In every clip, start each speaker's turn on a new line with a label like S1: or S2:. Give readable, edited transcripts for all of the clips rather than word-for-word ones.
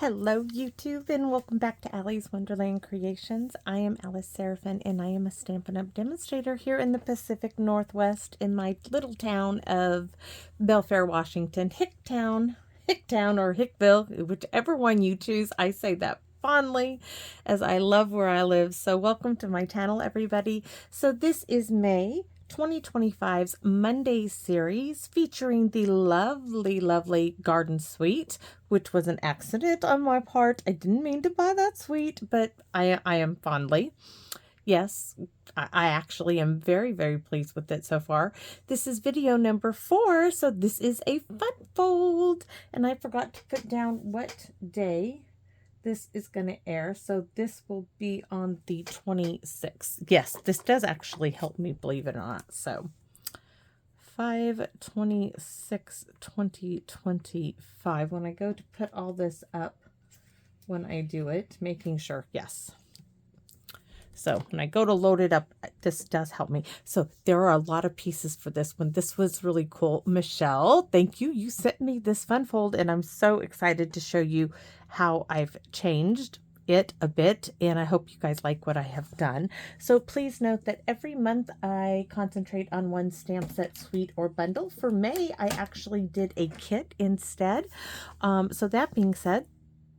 S1: Hello YouTube and welcome back to Allie's Wonderland Creations. I am Alice Seraphin and I am a Stampin' Up! Demonstrator here in the Pacific Northwest in my little town of Belfair, Washington. Hicktown or Hickville, whichever one you choose. I say that fondly as I love where I live. So welcome to my channel, everybody. So this is May 2025's Monday series featuring the lovely garden suite, which was an accident on my part. I didn't mean to buy that suite, but I am fondly. Yes, I actually am very pleased with it so far. This is video number 4, so this is a fun fold. And I forgot to put down what day this is going to air, so this will be on the 26th. Yes, this does actually help me, believe it or not. So 5/26/2025, when I go to put all this up, when I do it, making sure, yes. So when I go to load it up, this does help me. So there are a lot of pieces for this one. This was really cool. Michelle, thank you. You sent me this fun fold and I'm so excited to show you how I've changed it a bit, and I hope you guys like what I have done. So please note that every month I concentrate on one stamp set, suite, or bundle. For May, I actually did a kit instead. So that being said,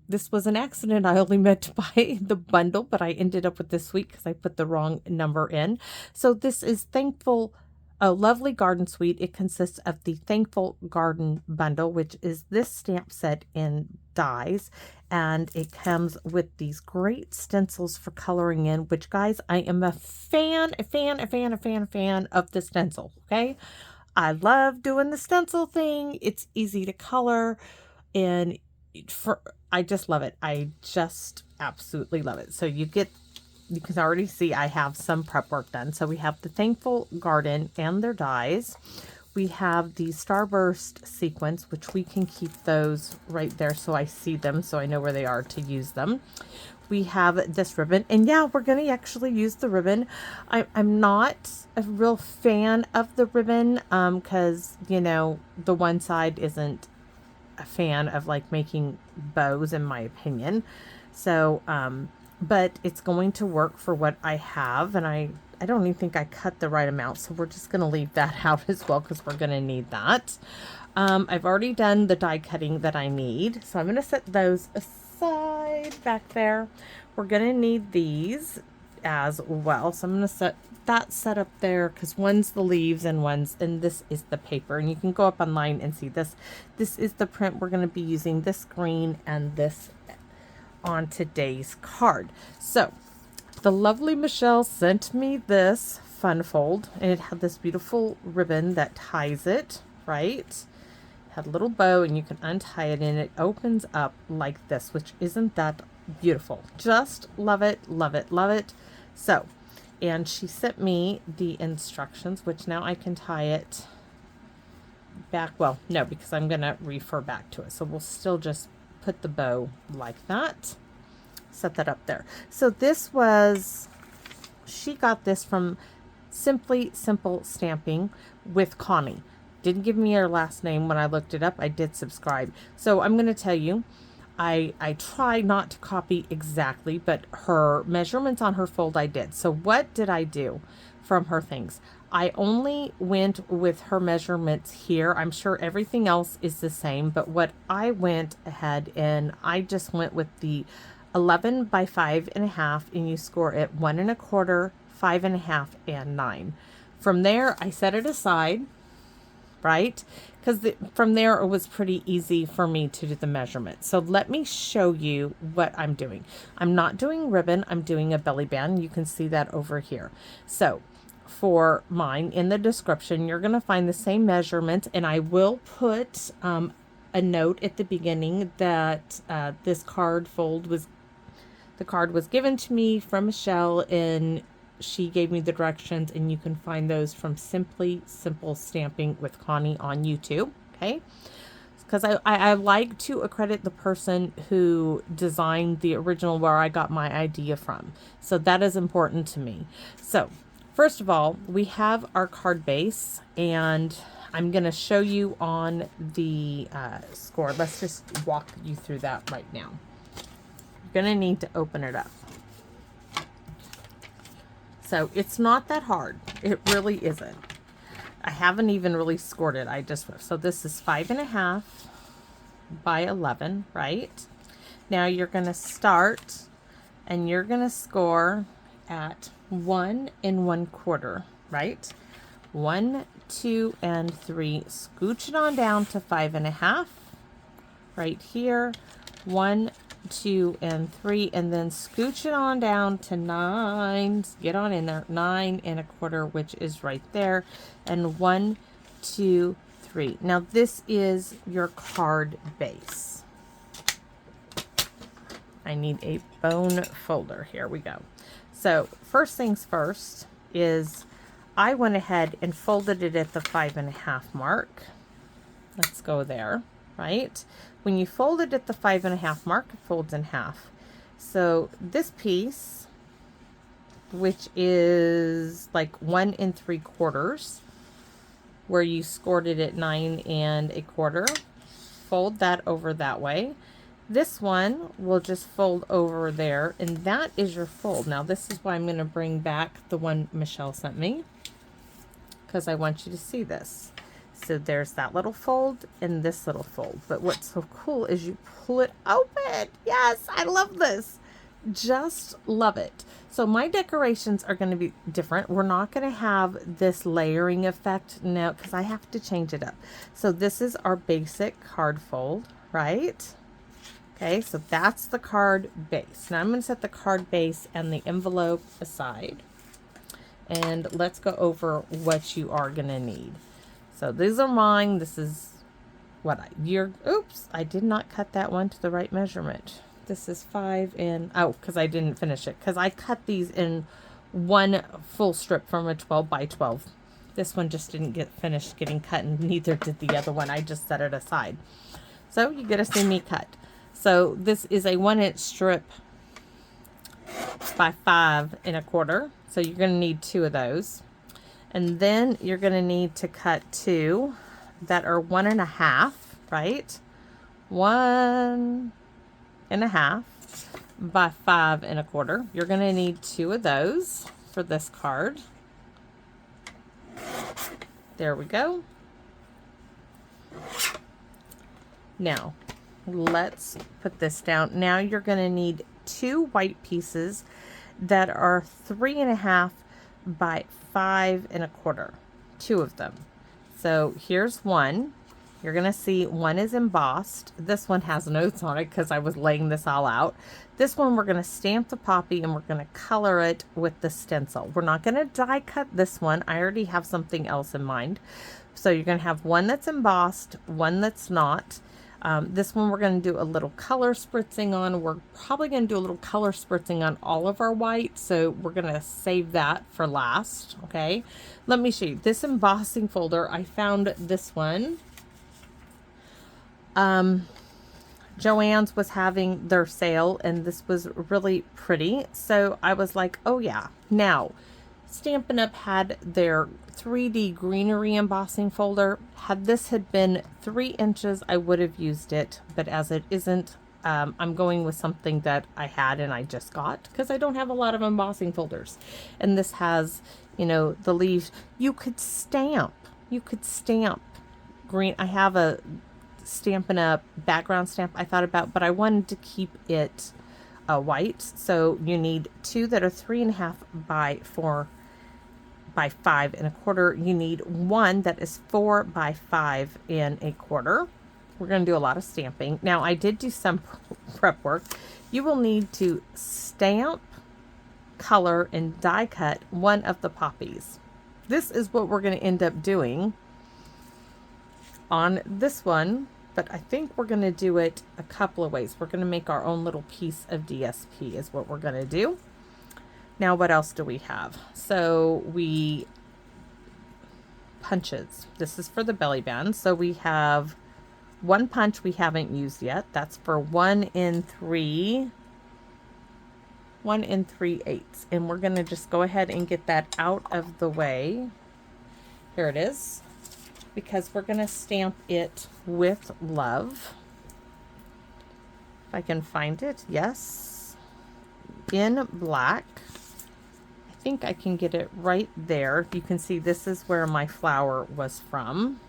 S1: this was an accident. I only meant to buy the bundle, but I ended up with this suite because I put the wrong number in. So this is Thankful, a lovely garden suite. It consists of the Thankful Garden Bundle, which is this stamp set in dies, and it comes with these great stencils for coloring in, which, guys, I am a fan of the stencil, okay? I love doing the stencil thing. It's easy to color, and I just love it. I just absolutely love it. So you can already see I have some prep work done. So we have the Thankful Garden and their dies. We have the Starburst sequence, which we can keep those right there so I see them, so I know where they are to use them. We have this ribbon, and yeah, we're going to actually use the ribbon. I'm not a real fan of the ribbon because, you know, the one side isn't a fan of like making bows, in my opinion. So but it's going to work for what I have, and I don't even think I cut the right amount, so we're just going to leave that out as well because we're going to need that. I've already done the die cutting that I need, so I'm going to set those aside back there. We're going to need these as well, so I'm going to set that set up there because one's the leaves and this is the paper, and you can go up online and see this. This is the print we're going to be using, this green and this on today's card. So the lovely Michelle sent me this fun fold, and it had this beautiful ribbon that ties it, right? It had a little bow, and you can untie it, and it opens up like this, which isn't that beautiful? Just love it. So, and she sent me the instructions, which now I can tie it back. Well, no, because I'm going to refer back to it. So we'll still just put the bow like that. Set that up there. So this was, she got this from Simply Simple Stamping with Connie. Didn't give me her last name when I looked it up. I did subscribe. So I'm going to tell you, I try not to copy exactly, but her measurements on her fold I did. So what did I do from her things? I only went with her measurements here. I'm sure everything else is the same, but what I went ahead and I just went with the 11 by 5.5, and you score it 1 1/4, 5.5, and 9. From there, I set it aside, right? Because from there it was pretty easy for me to do the measurement. So let me show you what I'm doing. I'm not doing ribbon, I'm doing a belly band. You can see that over here. So for mine, in the description, you're going to find the same measurements, and I will put a note at the beginning that this card fold was, the card was given to me from Michelle, and she gave me the directions, and you can find those from Simply Simple Stamping with Connie on YouTube, okay? Because I like to accredit the person who designed the original, where I got my idea from. So that is important to me. So first of all, we have our card base, and I'm going to show you on the score. Let's just walk you through that right now. going to need to open it up. So it's not that hard. It really isn't. I haven't even really scored it. So this is 5.5 by 11, right? Now you're going to start and you're going to score at 1 1/4, right? 1, 2, and 3. Scooch it on down to 5.5 right here. 1, 2, and 3, and then scooch it on down to 9. Get on in there. 9 1/4, which is right there. And 1, 2, 3. Now this is your card base. I need a bone folder. Here we go. So first things first is I went ahead and folded it at the 5.5 mark. Let's go there, right? When you fold it at the 5.5 mark, it folds in half. So this piece, which is like 1 3/4, where you scored it at 9 1/4, fold that over that way. This one will just fold over there, and that is your fold. Now this is why I'm going to bring back the one Michelle sent me, because I want you to see this. So there's that little fold and this little fold. But what's so cool is you pull it open. Yes, I love this. Just love it. So my decorations are going to be different. We're not going to have this layering effect now because I have to change it up. So this is our basic card fold, right? Okay, so that's the card base. Now I'm going to set the card base and the envelope aside. And let's go over what you are going to need. So these are mine. This is what oops, I did not cut that one to the right measurement. This is 5 because I didn't finish it. Because I cut these in one full strip from a 12 by 12. This one just didn't get finished getting cut, and neither did the other one. I just set it aside. So you get to see me cut. So this is a 1-inch strip by 5 1/4. So you're going to need 2 of those. And then you're going to need to cut 2 that are 1.5, right? 1.5 by 5 1/4. You're going to need 2 of those for this card. There we go. Now, let's put this down. Now you're going to need 2 white pieces that are 3.5 by 5 1/4. 2 of them. So here's one. You're going to see one is embossed. This one has notes on it because I was laying this all out. This one we're going to stamp the poppy and we're going to color it with the stencil. We're not going to die cut this one. I already have something else in mind. So you're going to have one that's embossed, one that's not. This one we're going to do a little color spritzing on. We're probably going to do a little color spritzing on all of our white, so we're going to save that for last, okay? Let me show you. This embossing folder, I found this one. Joann's was having their sale, and this was really pretty, so I was like, oh yeah. Now, Stampin' Up! Had their 3D greenery embossing folder. Had this had been 3 inches, I would have used it, but as it isn't, I'm going with something that I had and I just got because I don't have a lot of embossing folders. And this has, you know, the leaves. You could stamp green. I have a Stampin' Up! Background stamp I thought about, but I wanted to keep it white. So you need 2 that are 3.5 by 4 by 5 1/4. You need 1 that is 4 by 5 1/4. We're going to do a lot of stamping. Now I did do some prep work. You will need to stamp, color, and die cut one of the poppies. This is what we're going to end up doing on this one, but I think we're going to do it a couple of ways. We're going to make our own little piece of DSP is what we're going to do. Now, what else do we have? So punches. This is for the belly band. So we have one punch we haven't used yet. That's for 1 3/8. And we're going to just go ahead and get that out of the way. Here it is. Because we're going to stamp it with love. If I can find it. Yes. in black. I think I can get it right there. You can see this is where my flower was from.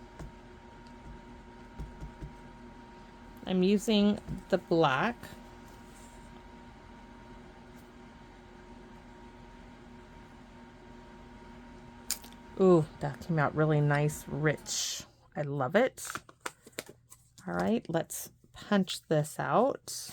S1: I'm using the black. Ooh, that came out really nice, rich. I love it. All right, let's punch this out.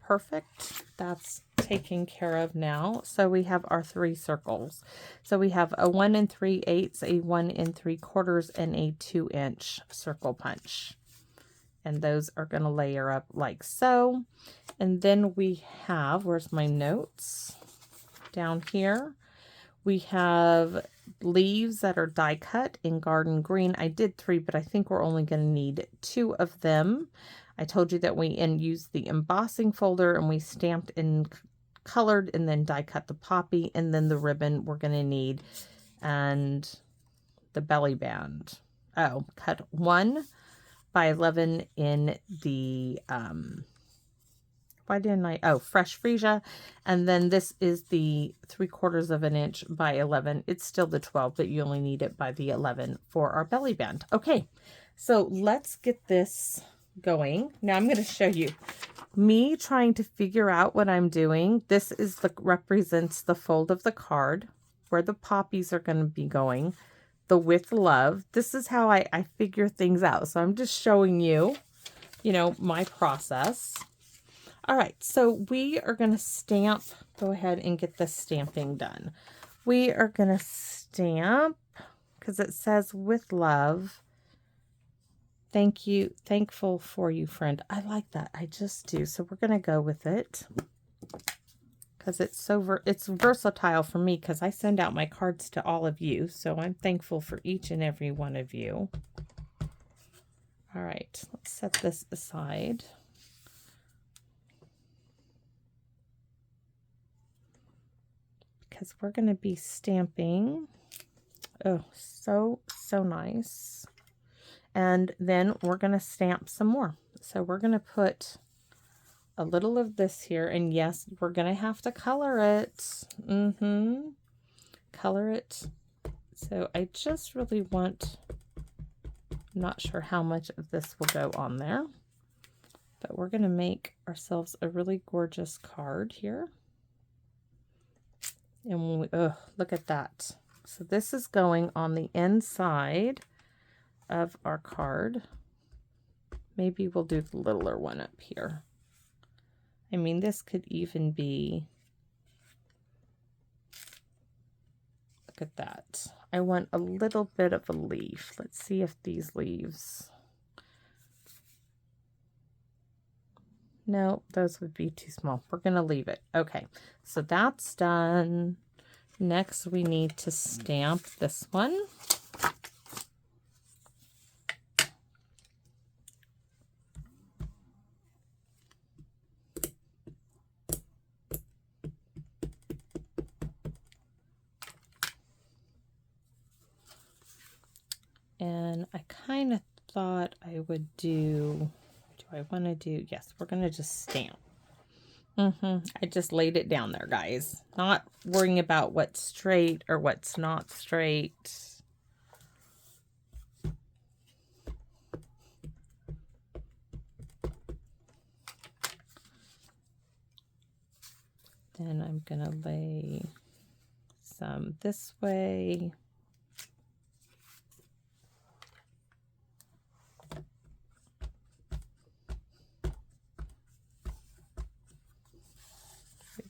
S1: Perfect. That's taken care of now. So we have our 3 circles. So we have a 1 3/8, a 1 3/4, and a 2-inch circle punch. And those are going to layer up like so. And then we have, where's my notes? Down here, we have leaves that are die cut in garden green. I did 3, but I think we're only going to need 2 of them. I told you that we used the embossing folder and we stamped and colored and then die cut the poppy, and then the ribbon we're going to need, and the belly band. Oh, cut 1 by 11 in the Fresh Freesia, and then this is the 3/4 of an inch by 11. It's still the 12, but you only need it by the 11 for our belly band. Okay, so let's get this going. Now I'm going to show you me trying to figure out what I'm doing. This is represents the fold of the card where the poppies are going to be going. The with love. This is how I figure things out. So I'm just showing you, my process. All right, so we are going to stamp. Go ahead and get the stamping done. We are going to stamp because it says with love. Thank you. Thankful for you, friend. I like that. I just do. So we're going to go with it because it's it's versatile for me because I send out my cards to all of you. So I'm thankful for each and every one of you. All right, let's set this aside. Because we're going to be stamping. Oh, so nice. And then we're going to stamp some more. So we're going to put a little of this here. And yes, we're going to have to color it. Color it. So I just really want, not sure how much of this will go on there. But we're going to make ourselves a really gorgeous card here. And when we, look at that. So this is going on the inside of our card. Maybe we'll do the littler one up here. I mean, this could even be, look at that. I want a little bit of a leaf. Let's see if these leaves, no, those would be too small. We're going to leave it. Okay, so that's done. Next, we need to stamp this one. And I kind of thought I would do I want to do, yes, we're going to just stamp. I just laid it down there, guys. Not worrying about what's straight or what's not straight. Then I'm going to lay some this way.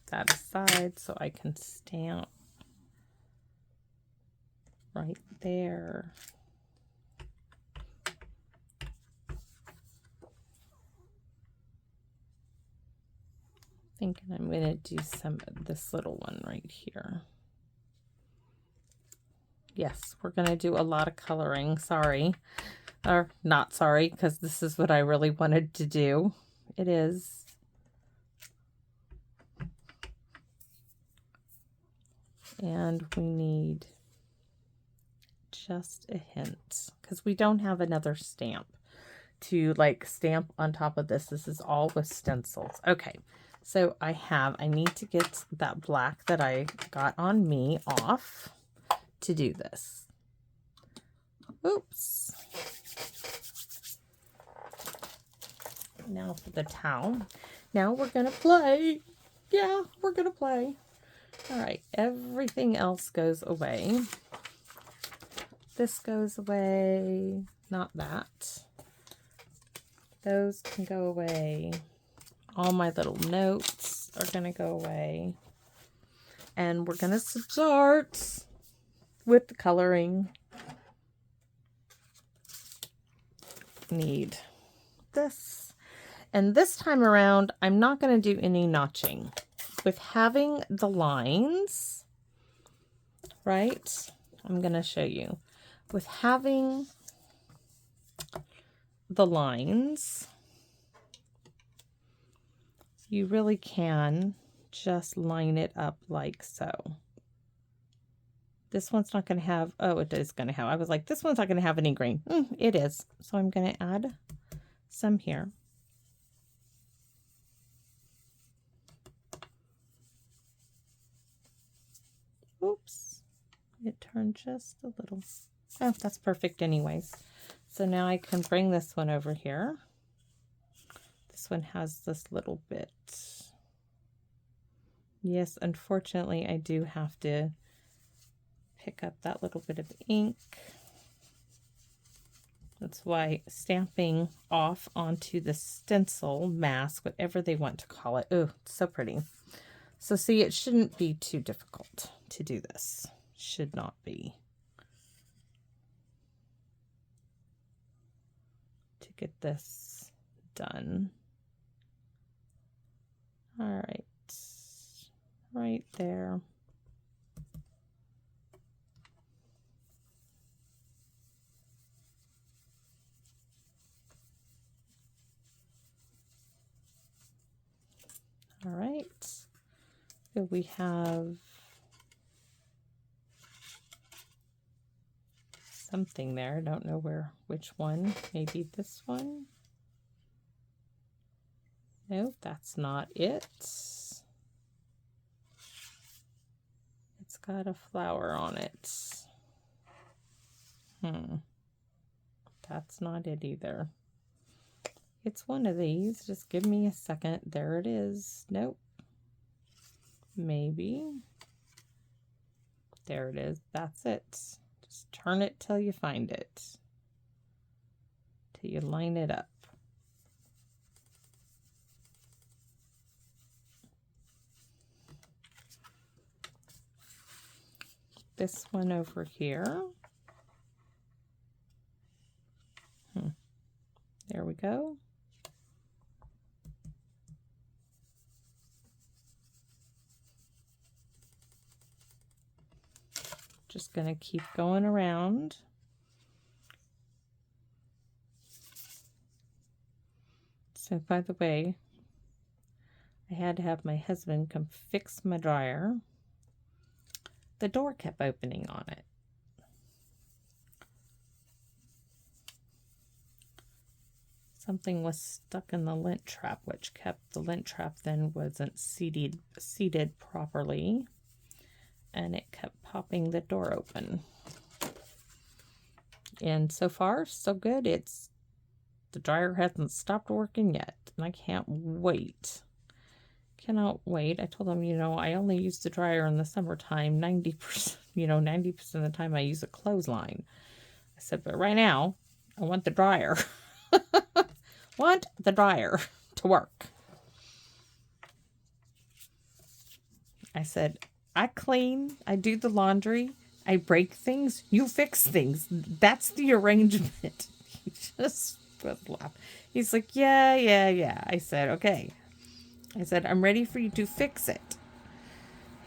S1: That aside so I can stamp right there. Thinking I'm going to do some of this little one right here. Yes, we're going to do a lot of coloring. Sorry. Or not sorry, because this is what I really wanted to do. It is. And we need just a hint because we don't have another stamp. to like stamp on top of this. This is all with stencils. Okay, so I need to get that black that I got on me off to do this. Oops. Now for the towel. Now we're gonna play. Yeah, we're gonna play. All right, everything else goes away. This goes away. Not that. Those can go away. All my little notes are gonna go away. And we're gonna start with the coloring. Need this. And this time around, I'm not going to do any notching. With having the lines, right? I'm going to show you. With having the lines, you really can just line it up like so. This one's not going to have, oh, it is going to have, I was like, this one's not going to have any green. It is. So I'm going to add some here. Oops, it turned just a little. Oh, that's perfect anyways. So now I can bring this one over here. This one has this little bit. Yes, unfortunately, I do have to pick up that little bit of ink. That's why stamping off onto the stencil mask, whatever they want to call it. Oh, it's so pretty. So see, it shouldn't be too difficult to do this. Should not be. To get this done. All right. Right there. All right. So we have something there. I don't know which one. Maybe this one. No, that's not it. It's got a flower on it. That's not it either. It's one of these. Just give me a second. There it is. Nope. Maybe. There it is. That's it. Just turn it till you find it. Till you line it up. This one over here. There we go. Just going to keep going around. So by the way, I had to have my husband come fix my dryer. The door kept opening on it. Something was stuck in the lint trap, which kept the lint trap then wasn't seated properly. And it kept popping the door open. And so far, so good. The dryer hasn't stopped working yet. And I can't wait. Cannot wait. I told them, I only use the dryer in the summertime. 90%, 90% of the time I use a clothesline. I said, but right now, I want the dryer. Want the dryer to work. I said, I clean, I do the laundry, I break things, you fix things. That's the arrangement. He just was laughing. He's like, yeah. I said, okay. I said, I'm ready for you to fix it.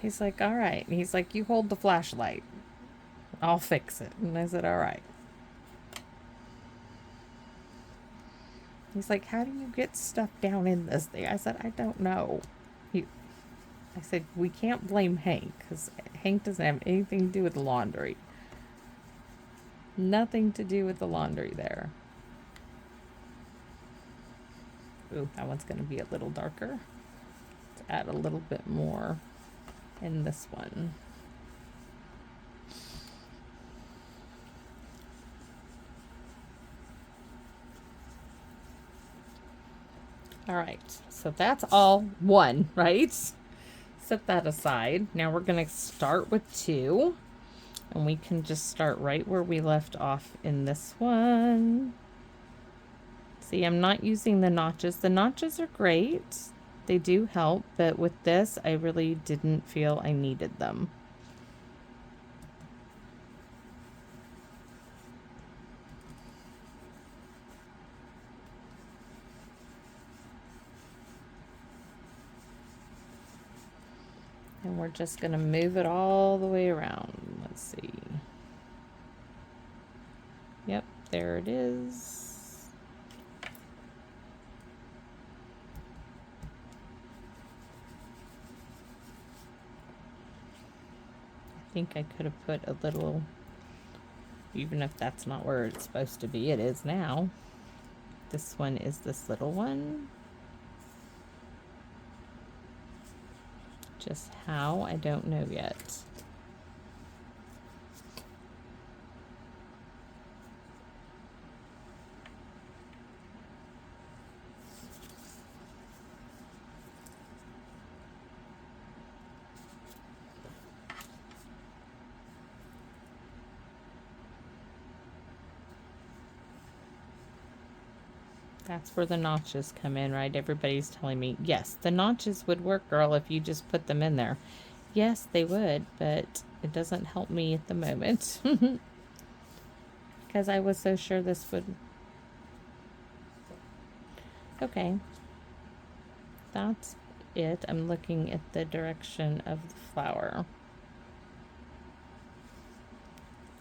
S1: He's like, all right. And he's like, you hold the flashlight. I'll fix it. And I said, all right. He's like, how do you get stuff down in this thing? I said, I don't know. I said, we can't blame Hank because Hank doesn't have anything to do with the laundry. Nothing to do with the laundry there. Ooh, that one's going to be a little darker. Let's add a little bit more in this one. All right, so that's all one, right? Set that aside. Now we're going to start with 2, and we can just start right where we left off in this one. See, I'm not using the notches. The notches are great. They do help, but with this, I really didn't feel I needed them. And we're just going to move it all the way around. Let's see. Yep, there it is. I think I could have put a little, even if that's not where it's supposed to be, it is now. This one is this little one. Just how, I don't know yet. That's where the notches come in, right? Everybody's telling me, yes, the notches would work, girl, if you just put them in there. Yes, they would, but it doesn't help me at the moment. Because I was so sure this would... Okay. That's it. I'm looking at the direction of the flower.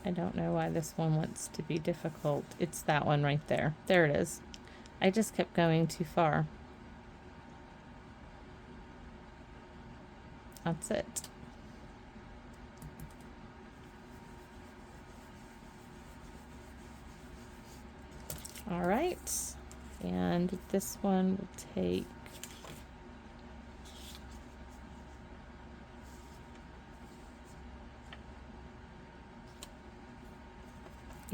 S1: I don't know why this one wants to be difficult. It's that one right there. There it is. I just kept going too far. That's it. All right. And this one will take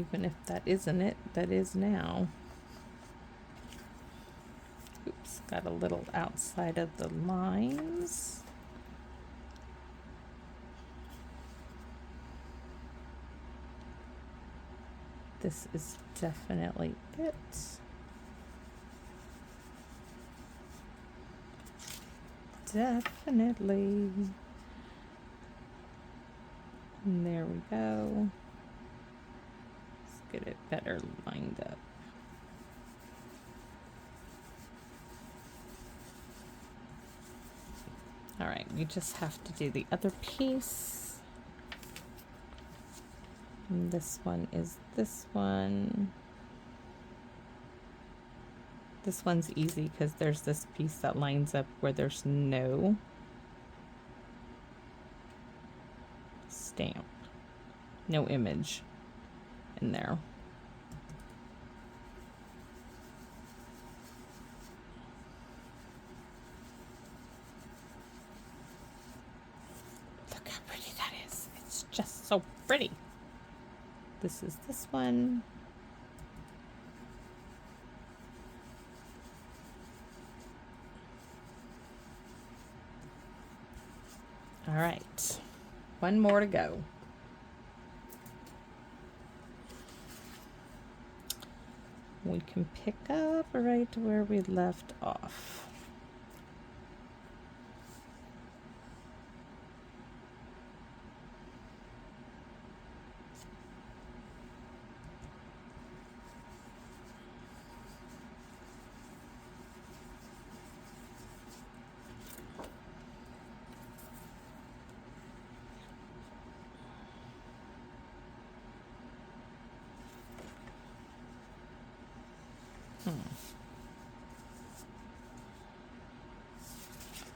S1: even if that isn't it, that is now. Oops, got a little outside of the lines. This is definitely it. Definitely. And there we go. Let's get it better lined up. All right, we just have to do the other piece. And this one is this one. This one's easy because there's this piece that lines up where there's no stamp, no image in there. Look how pretty that is. It's just so pretty. This is this one. All right, one more to go. We can pick up right where we left off.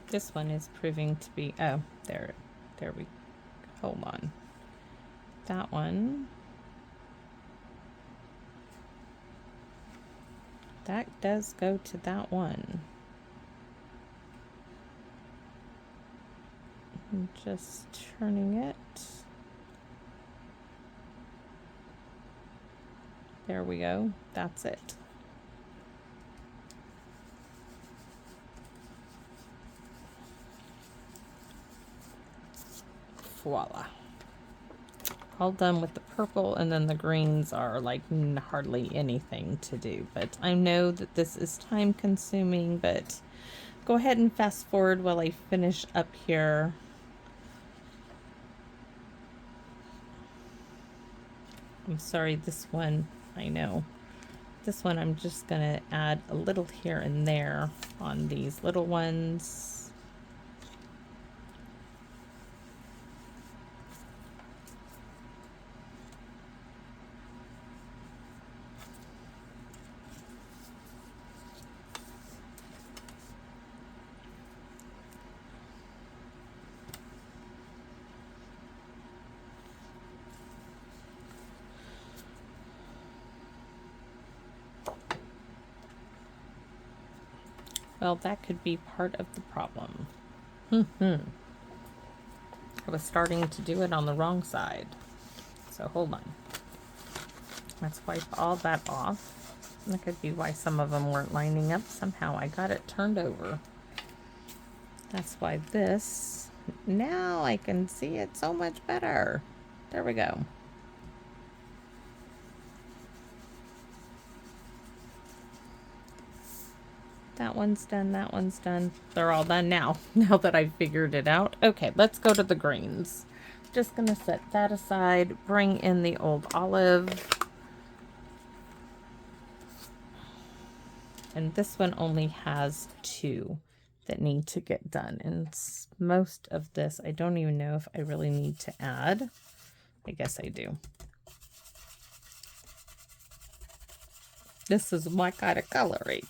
S1: This one is proving to be, oh, there we, hold on. That one. that does go to that one. I'm just turning it. There we go. That's it. Voila. All done with the purple, and then the greens are like hardly anything to do. But I know that this is time consuming, but go ahead and fast forward while I finish up here. I'm sorry, this one, I know. This one I'm just gonna add a little here and there on these little ones. Well, that could be part of the problem. I was starting to do it on the wrong side. So hold on. Let's wipe all that off. That could be why some of them weren't lining up. Somehow I got it turned over. That's why this, now I can see it so much better. There we go. That one's done, that one's done. They're all done now, now that I've figured it out. Okay, let's go to the greens. Just gonna set that aside, bring in the old olive. And this one only has 2 that need to get done. And most of this, I don't even know if I really need to add. I guess I do. This is my kind of coloring.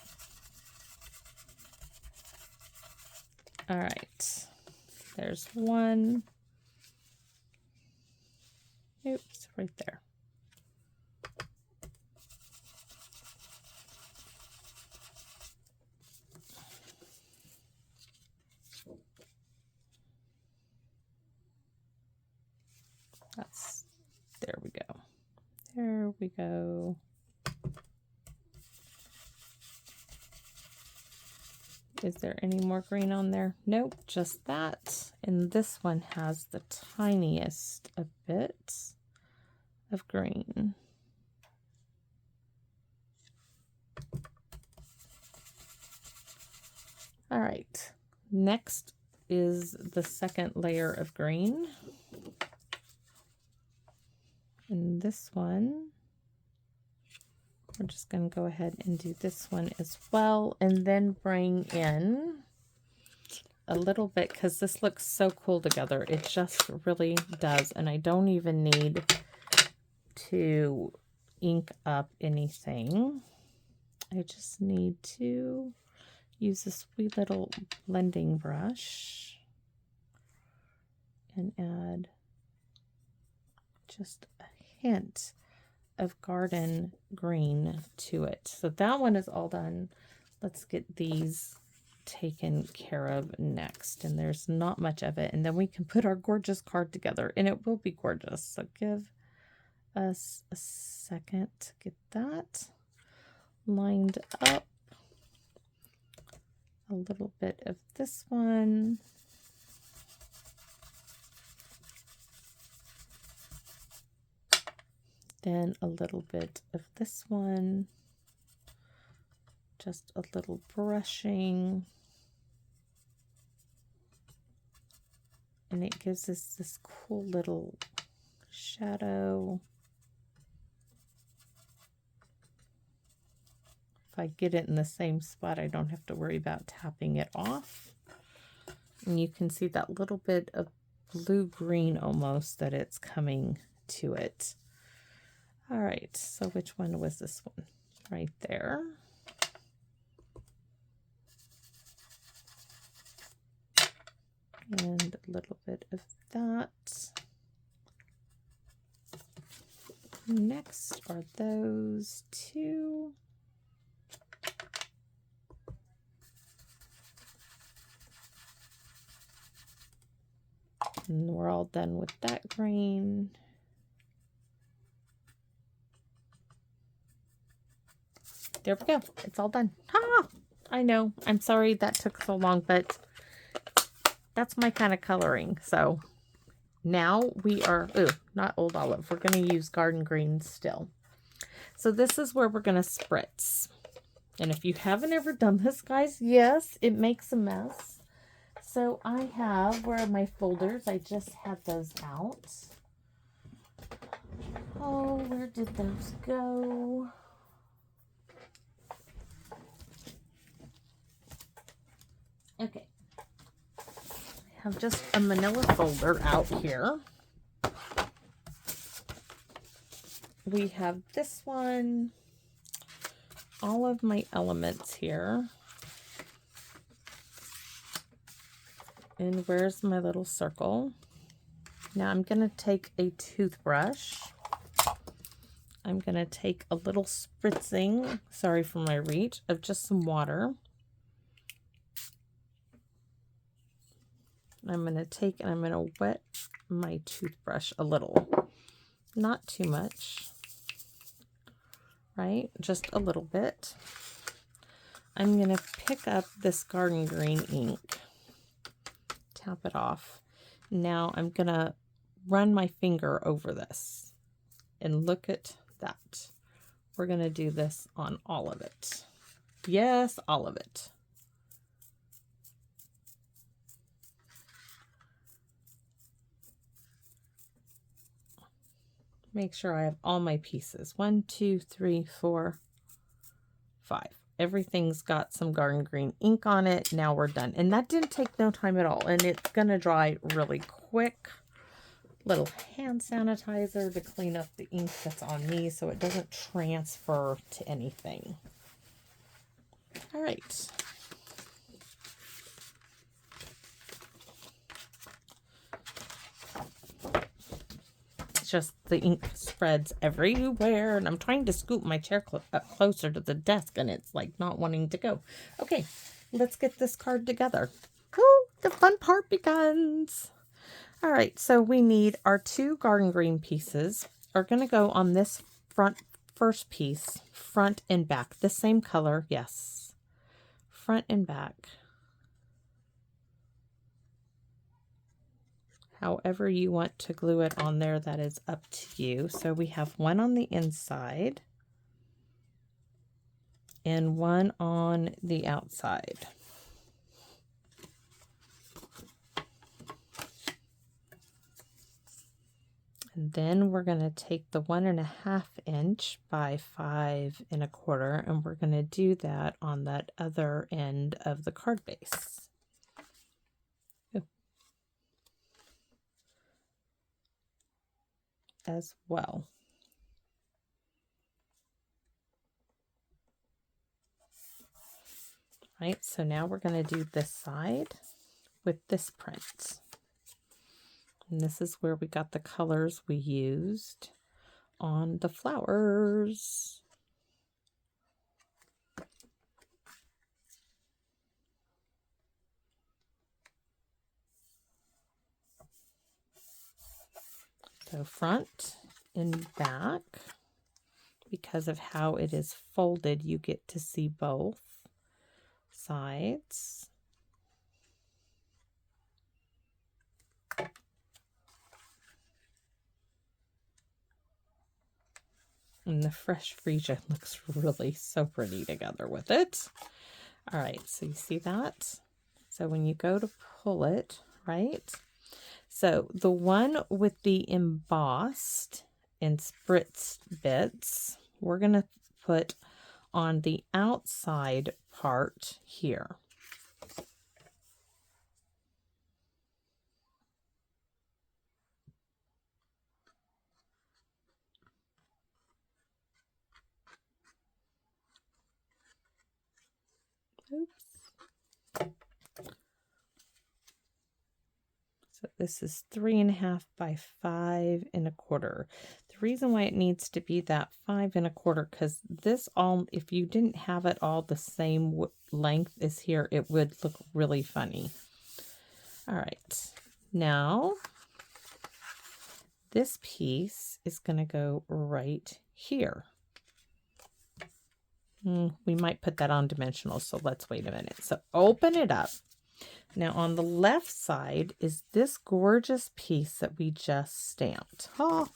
S1: All right, there's one. Oops, right there. There we go. There we go. Is there any more green on there? Nope, just that. And this one has the tiniest a bit of green. All right, next is the second layer of green. And this one, we're just going to go ahead and do this one as well, and then bring in a little bit, because this looks so cool together. It just really does, and I don't even need to ink up anything. I just need to use this wee little blending brush and add just a hint of garden green to it. So that one is all done. Let's get these taken care of next. And there's not much of it. And then we can put our gorgeous card together, and it will be gorgeous. So give us a second to get that lined up. A little bit of this one. Then a little bit of this one. Just a little brushing. And it gives us this cool little shadow. If I get it in the same spot, I don't have to worry about tapping it off. And you can see that little bit of blue-green almost that it's coming to it. All right, so which one was this one? Right there. And a little bit of that. Next are those two. And we're all done with that green. There we go. It's all done. Ah, I know. I'm sorry that took so long, but that's my kind of coloring. So now we are, ooh, not old olive. We're going to use garden green still. So this is where we're going to spritz. And if you haven't ever done this, guys, yes, it makes a mess. So I have, where are my folders? I just had those out. Oh, where did those go? Okay. I have just a manila folder out here. We have this one. All of my elements here. And where's my little circle? Now I'm going to take a toothbrush. I'm going to take a little spritzing, sorry for my reach, of just some water. I'm going to take and I'm going to wet my toothbrush a little. Not too much, right? Just a little bit. I'm going to pick up this garden green ink. Tap it off. Now I'm going to run my finger over this. And look at that. We're going to do this on all of it. Yes, all of it. Make sure I have all my pieces. 1, 2, 3, 4, 5. Everything's got some garden green ink on it. Now we're done. And that didn't take no time at all. And it's going to dry really quick. Little hand sanitizer to clean up the ink that's on me so it doesn't transfer to anything. All right. It's just the ink spreads everywhere, and I'm trying to scoop my chair up closer to the desk, and it's like not wanting to go. Okay, let's get this card together. Oh, the fun part begins. All right, so we need our 2 garden green pieces are going to go on this first piece, front and back, the same color. Yes, front and back. However you want to glue it on there, that is up to you. So we have one on the inside and one on the outside. And then we're going to take the 1.5 inch by 5 1/4, and we're going to do that on that other end of the card base. As well. Right, so now we're going to do this side with this print. And this is where we got the colors we used on the flowers. So front and back, because of how it is folded, you get to see both sides. And the Fresh Freesia looks really so pretty together with it. All right, so you see that? So when you go to pull it, right? So the one with the embossed and spritzed bits, we're going to put on the outside part here. Oops. So this is 3.5 by 5 1/4. The reason why it needs to be that 5 1/4, because this all, if you didn't have it all the same length as here, it would look really funny. All right, now this piece is going to go right here. We might put that on dimensional, so let's wait a minute. So open it up. Now on the left side is this gorgeous piece that we just stamped. Oh.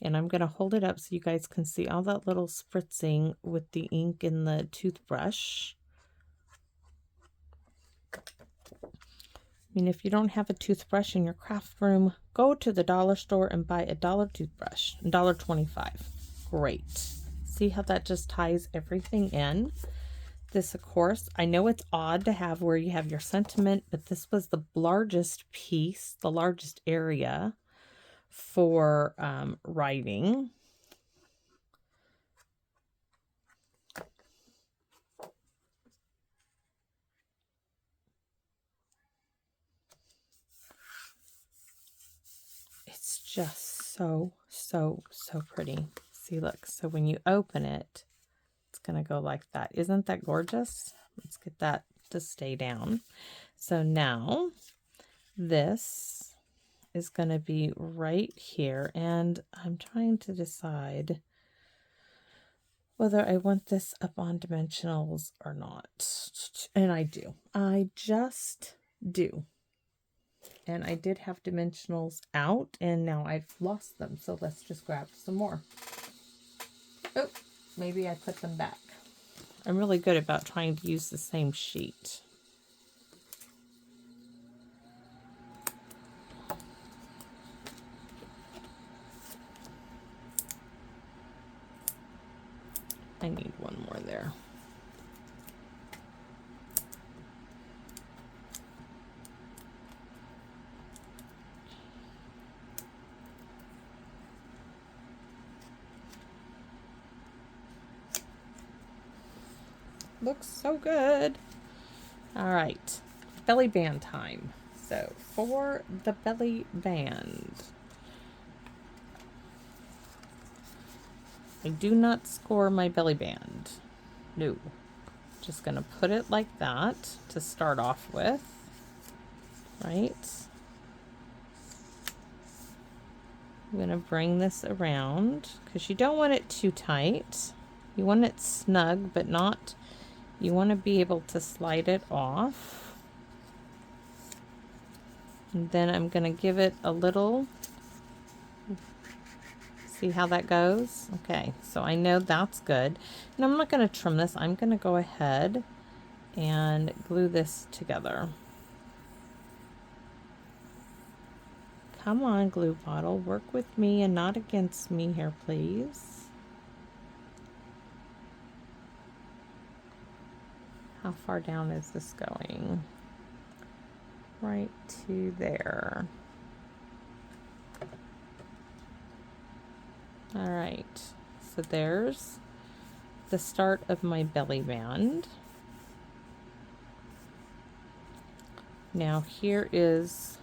S1: And I'm going to hold it up so you guys can see all that little spritzing with the ink in the toothbrush. I mean, if you don't have a toothbrush in your craft room, go to the dollar store and buy a $1 toothbrush, $1.25. Great. See how that just ties everything in? This, of course, I know it's odd to have where you have your sentiment, but this was the largest piece, the largest area for writing. It's just so pretty. See, look, so when you open it, it's going to go like that. Isn't that gorgeous? Let's get that to stay down. So now this is going to be right here, and I'm trying to decide whether I want this up on dimensionals or not. And I do. I just do. And I did have dimensionals out, and now I've lost them. So let's just grab some more. Oh, maybe I put them back. I'm really good about trying to use the same sheet. I need one more there. Looks so good. All right, belly band time. So for the belly band, I do not score my belly band. No, just gonna put it like that to start off with, right? I'm gonna bring this around because you don't want it too tight. You want it snug, but not, you want to be able to slide it off. And then I'm going to give it a little, see how that goes? Okay, so I know that's good. And I'm not going to trim this. I'm going to go ahead and glue this together. Come on, glue bottle, work with me and not against me here, please. How far down is this going? Right to there. All right, so there's the start of my belly band. Now here is,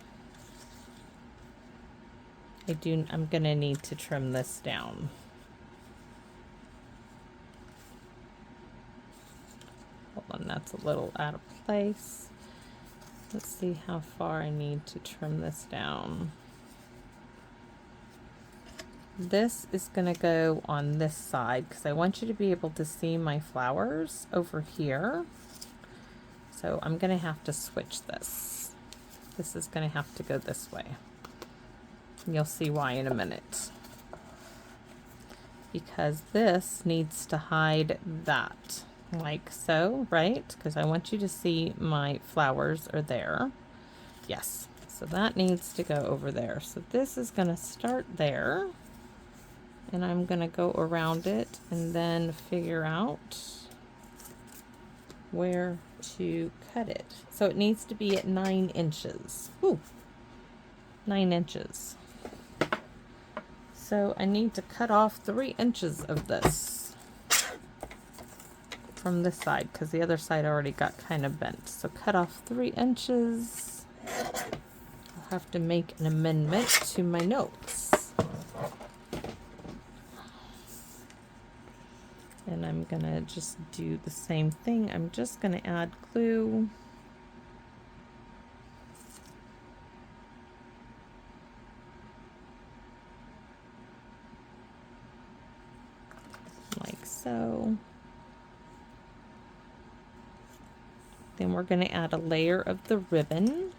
S1: I'm gonna need to trim this down. Hold on, that's a little out of place. Let's see how far I need to trim this down. This is going to go on this side because I want you to be able to see my flowers over here. So I'm going to have to switch this. This is going to have to go this way. And you'll see why in a minute. Because this needs to hide that. Like so, right? Because I want you to see my flowers are there. Yes, so that needs to go over there. So this is going to start there, and I'm going to go around it and then figure out where to cut it. So it needs to be at 9 inches. Ooh, 9 inches. So I need to cut off 3 inches of this from this side because the other side already got kind of bent. So cut off 3 inches. I'll have to make an amendment to my notes. And I'm gonna just do the same thing. I'm just gonna add glue. so. Then we're going to add a layer of the ribbon.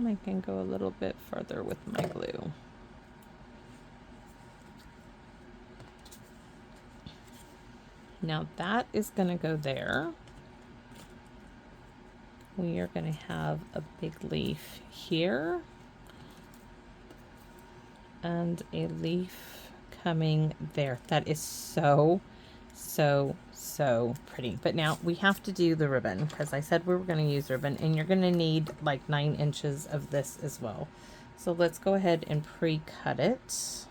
S1: I can go a little bit further with my glue. Now that is going to go there. We are going to have a big leaf here and a leaf coming there. That is so pretty. But now we have to do the ribbon because I said we were going to use ribbon, and you're going to need like 9 inches of this as well. So let's go ahead and pre-cut it.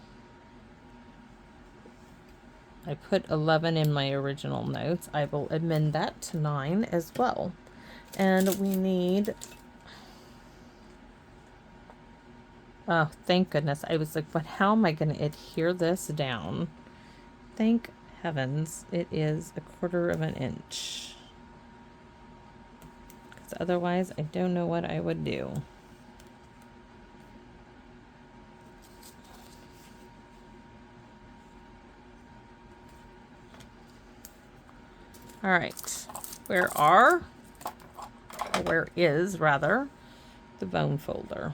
S1: I put 11 in my original notes. I will amend that to 9 as well. And we need, oh, thank goodness. I was like, but how am I going to adhere this down? Thank heavens it is 1/4 of an inch. Because otherwise I don't know what I would do. All right, where is rather the bone folder?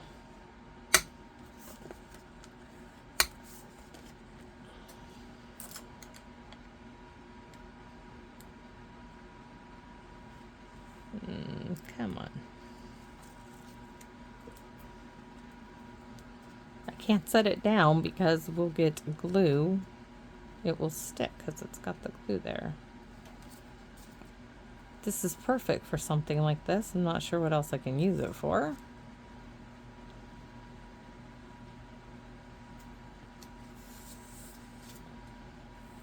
S1: Come on. I can't set it down because we'll get glue. It will stick because it's got the glue there. This is perfect for something like this. I'm not sure what else I can use it for.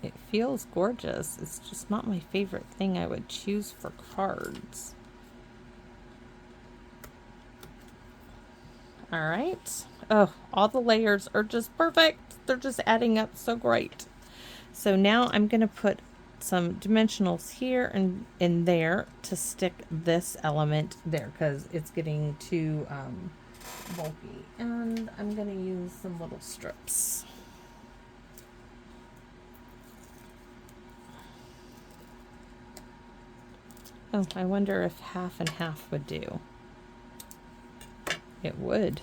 S1: It feels gorgeous. It's just not my favorite thing I would choose for cards. All right. Oh, all the layers are just perfect. They're just adding up so great. So now I'm going to put some dimensionals here and in there to stick this element there because it's getting too bulky. And I'm going to use some little strips. Oh, I wonder if 1/2 and 1/2 would do. It would.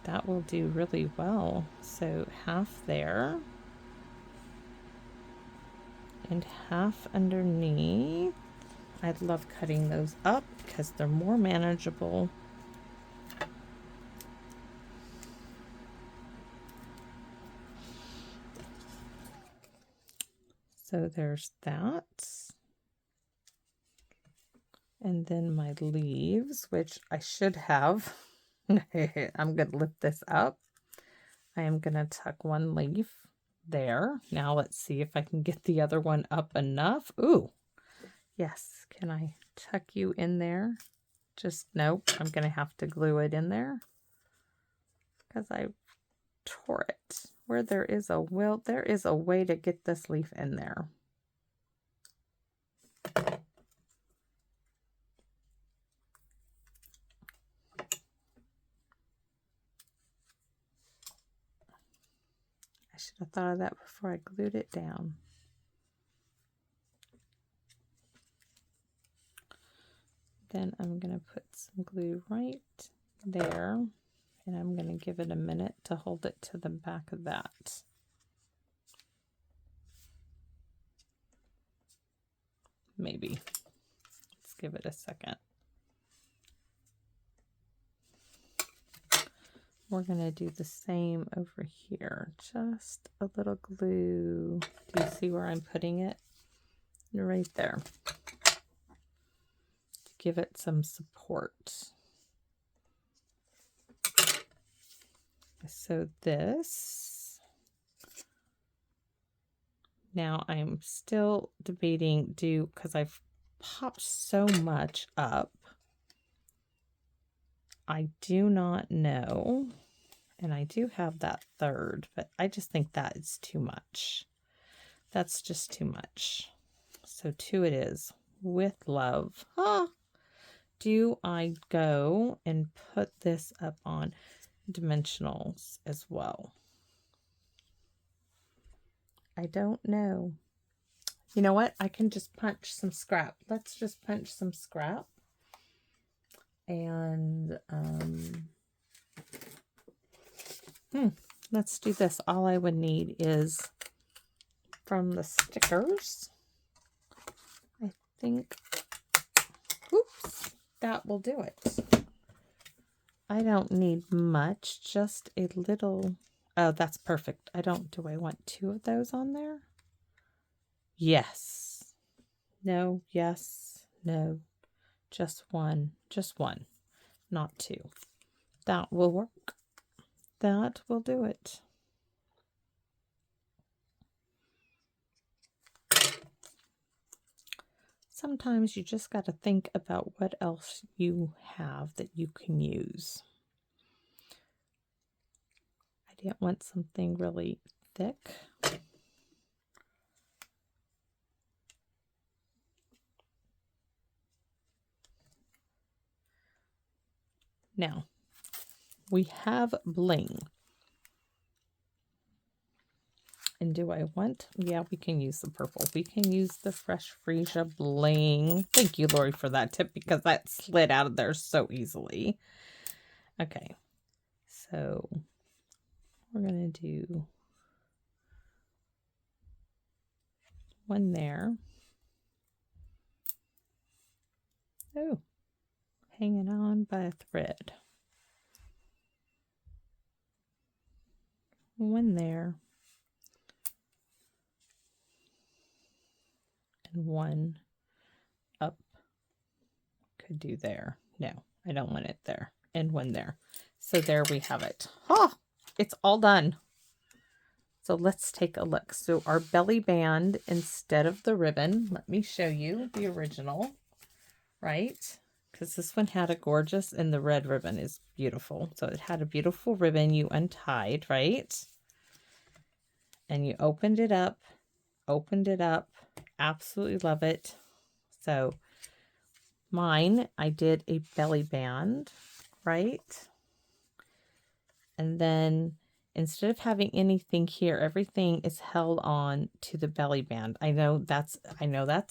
S1: That will do really well. So 1/2 there. And 1/2 underneath. I love cutting those up because they're more manageable. So there's that. And then my leaves, which I should have. I'm going to lift this up. I am going to tuck one leaf there. Now let's see if I can get the other one up enough. Ooh, yes. Can I tuck you in there? Just nope. I'm going to have to glue it in there because I tore it. Where there is a will, there is a way to get this leaf in there. I should have thought of that before I glued it down. Then I'm going to put some glue right there, and I'm going to give it a minute to hold it to the back of that. Maybe. Let's give it a second. We're going to do the same over here. Just a little glue. Do you see where I'm putting it? Right there. give it some support. So this, now I'm still debating because I've popped so much up. I do not know, and I do have that third, but I just think that is too much. That's just too much. So 2 it is, with love. Do I go and put this up on dimensionals as well? I don't know. You know what? I can just punch some scrap. Let's just punch some scrap. And let's do this. All I would need is from the stickers. I think, oops, that will do it. I don't need much, just a little. Oh, that's perfect. Do I want 2 of those on there? Yes. No, yes, no. Just one, not 2. That will work. That will do it. Sometimes you just got to think about what else you have that you can use. I didn't want something really thick. Now, we have bling. And do I want? Yeah, we can use the purple. We can use the Fresh Freesia bling. Thank you, Lori, for that tip, because that slid out of there so easily. Okay, so we're going to do 1 there. Oh, hanging on by a thread. 1 there. And 1 up. Could do there. No, I don't want it there. And 1 there. So there we have it. Oh, it's all done. So let's take a look. So our belly band, instead of the ribbon, let me show you the original, right? Because this one had a gorgeous, and the red ribbon is beautiful. So it had a beautiful ribbon you untied, right? And you opened it up. Absolutely love it. So mine, I did a belly band, right? And then instead of having anything here, everything is held on to the belly band. I know that's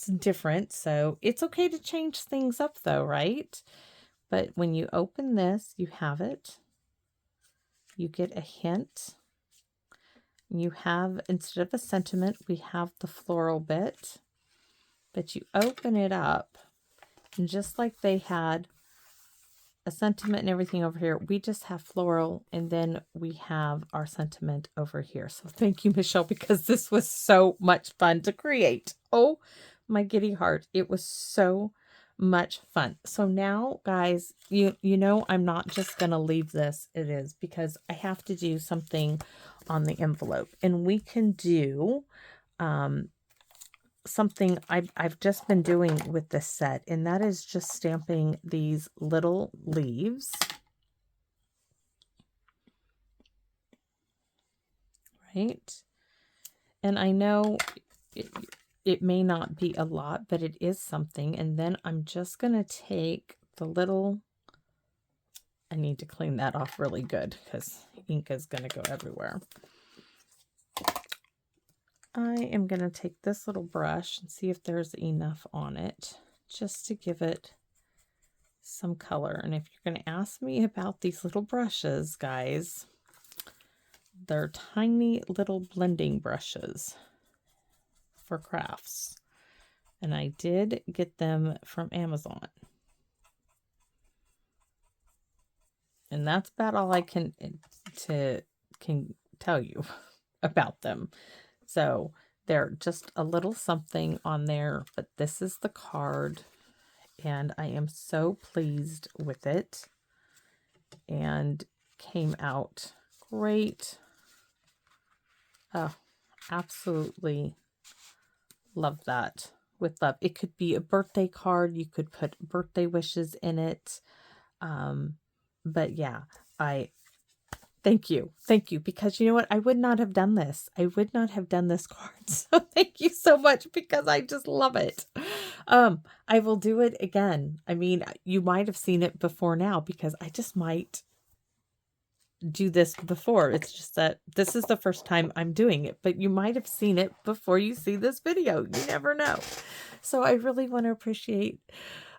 S1: different. So it's okay to change things up though, right? But when you open this, you have it. You get a hint. You have, instead of a sentiment, we have the floral bit, but you open it up, and just like they had a sentiment and everything over here, we just have floral, and then we have our sentiment over here. So thank you, Michelle, because this was so much fun to create. Oh my giddy heart. It was so much fun. So now, guys, you know, I'm not just going to leave this. It is because I have to do something on the envelope, and we can do something I've just been doing with this set, and that is just stamping these little leaves. Right? And I know it may not be a lot, but it is something. And then I'm just going to take the little, I need to clean that off really good because ink is going to go everywhere. I am going to take this little brush and see if there's enough on it just to give it some color. And if you're going to ask me about these little brushes, guys, they're tiny little blending brushes for crafts. And I did get them from Amazon. And that's about all I can tell you about them. So they're just a little something on there, but this is the card, and I am so pleased with it, and came out great. Oh, absolutely love that. With love. It could be a birthday card. You could put birthday wishes in it. But yeah, thank you. Thank you. Because you know what? I would not have done this. I would not have done this card. So thank you so much, because I just love it. I will do it again. I mean, you might have seen it before now, because I just might do this before. It's just that this is the first time I'm doing it, but you might have seen it before you see this video. You never know. So I really want to appreciate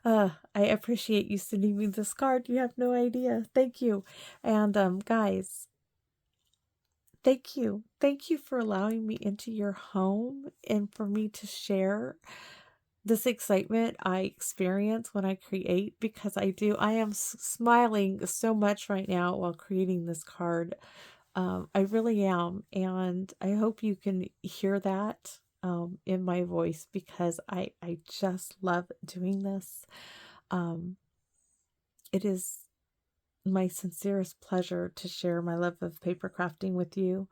S1: I appreciate you sending me this card. You have no idea. Thank you. And guys, thank you. Thank you for allowing me into your home and for me to share this excitement I experience when I create, because I am smiling so much right now while creating this card. I really am. And I hope you can hear that in my voice, because I just love doing this. It is my sincerest pleasure to share my love of paper crafting with you.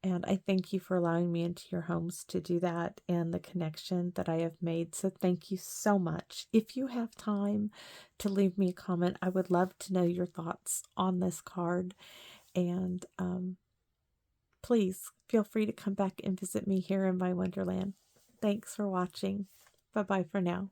S1: And I thank you for allowing me into your homes to do that, and the connection that I have made. So thank you so much. If you have time to leave me a comment, I would love to know your thoughts on this card. And please feel free to come back and visit me here in my wonderland. Thanks for watching. Bye-bye for now.